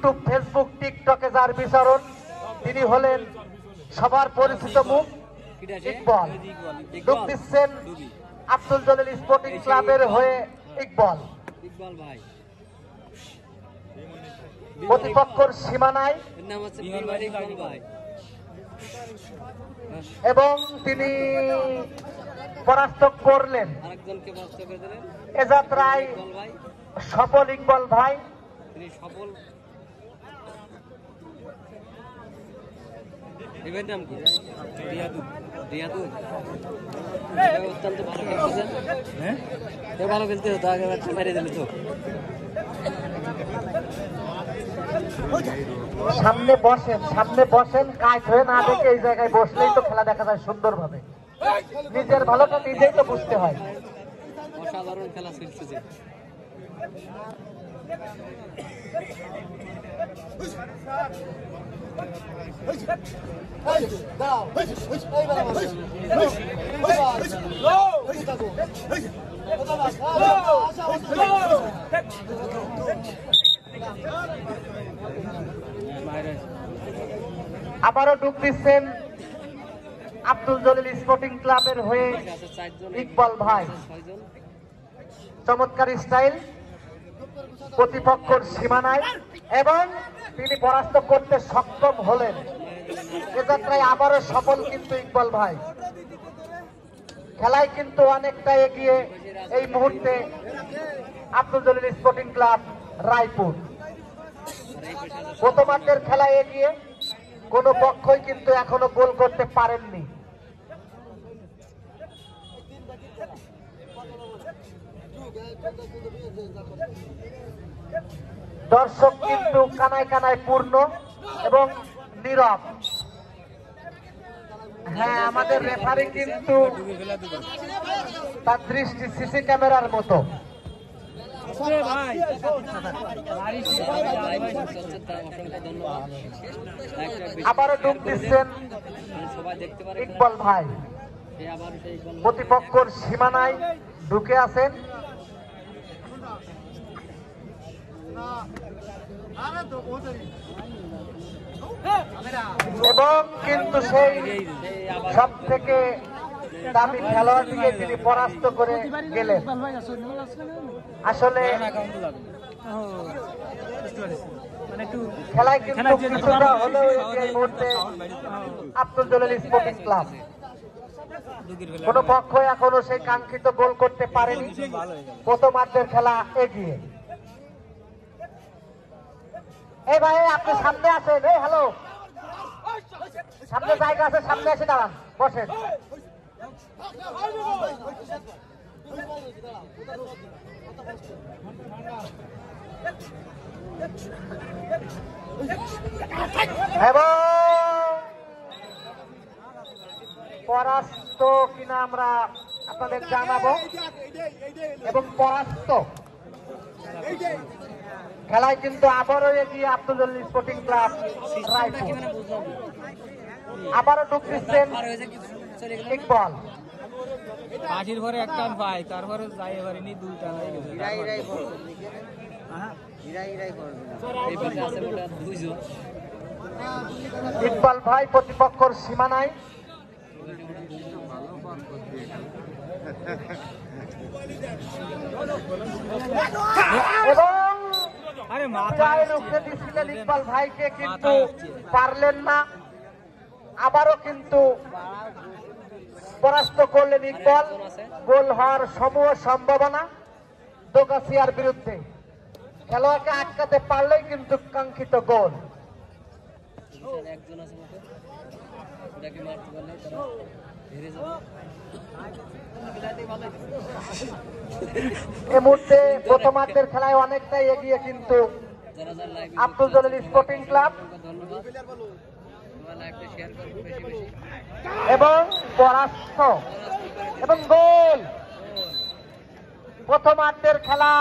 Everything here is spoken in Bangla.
ইউটিউব, ফেসবুক, টিকটকে যার বিচরণ, তিনি হলেন সবার পরিচিত মুখ ইকবাল। যোগ দিচ্ছেন আব্দুল জলিল স্পোর্টিং ক্লাবের হয়ে ইকবাল। প্রতিপক্ষের সীমানায় এবং তিনি পরাস্ত করলেন। এ যাত্রায় সফল ইকবাল ভাই। ভালো খেলতে হতো, আগে মেরে দিলে তো। সামনে বসেন, কাজ হয়ে না দেখে এই জায়গায় বসলেই তো খেলা দেখা যায় সুন্দরভাবে। নিজের ভালোটা নিজেই তো বুঝতে হয়। অসাধারণ খেলা চলছে। আবারও ডুব দিচ্ছেন আব্দুল জলিল স্পোর্টিং ক্লাবের হয়ে ইকবাল ভাই। চমৎকার স্টাইল, প্রতিপক্ষের সীমানায় এবং তিনি পরাস্ত করতে সক্ষম হলেন। এ যাত্রায় আবারও সফল কিন্তু ইকবাল ভাই। খেলায় কিন্তু অনেকটা এগিয়ে এই মুহূর্তে আব্দুল জলিল স্পোর্টিং ক্লাব রায়পুর। প্রথমার্ধের খেলায় এগিয়ে কোন পক্ষই কিন্তু এখনো গোল করতে পারেননি। দর্শক কিন্তু কানায় কানায় পূর্ণ এবং নীরব। হ্যাঁ, আমাদের রেফারি কিন্তু তার দৃষ্টি সিসি ক্যামেরার মতো। আবারও ডুব দিচ্ছেন ইকবাল ভাই। প্রতিপক্ষের সীমানায় ঢুকে আছেন এবং কিন্তু সেই সব থেকে দামি খেলোয়াড়টিকে তিনি পরাস্ত করে গেলেন। আসলে খেলায় কিন্তু কিছুটা হলেও এই মুহূর্তে আব্দুল জলিল স্পোর্টিং ক্লাব। কোন পক্ষ এখনো সেই কাঙ্ক্ষিত গোল করতে পারেনি। প্রথমার্ধের খেলা এগিয়ে। এই ভাই, আপনি সামনে আসেন। এই হ্যালো, সামনে জায়গা আছে, সামনে এসে দাঁড়ান, বসেন। এবং পরাস্ত কিনা আমরা আপনাদের জানাবো। এবং পরাস্ত খেলায় কিন্তু আবারও এগিয়ে আব্দুল জলিল স্পোর্টিং ক্লাব রায়পুর। আবারও ডুব দিচ্ছেন ইকবাল। পাঁচির ঘরে একটা পাই, তারপরে যাই পারিনি, দুইটা হয়ে গেছে। ইকবাল ভাই প্রতিপক্ষের সীমানায় এবং দিচ্ছিলেন ইকবাল ভাইকে, কিন্তু পারলেন না। আবারও কিন্তু পরাস্ত করলেন ইকবাল। গোল হওয়ার সমূহ সম্ভাবনা দোগাছিয়ার বিরুদ্ধে। খেলোয়াড়কে আটকাতে পারলেই কিন্তু কাঙ্ক্ষিত গোল। এই মুহূর্তে প্রথমার্ধের খেলায় অনেকটাই এগিয়ে কিন্তু আব্দুল জলিল স্পোর্টিং ক্লাব এবং পরাস্ত এবং গোল। প্রথমার্ধের খেলা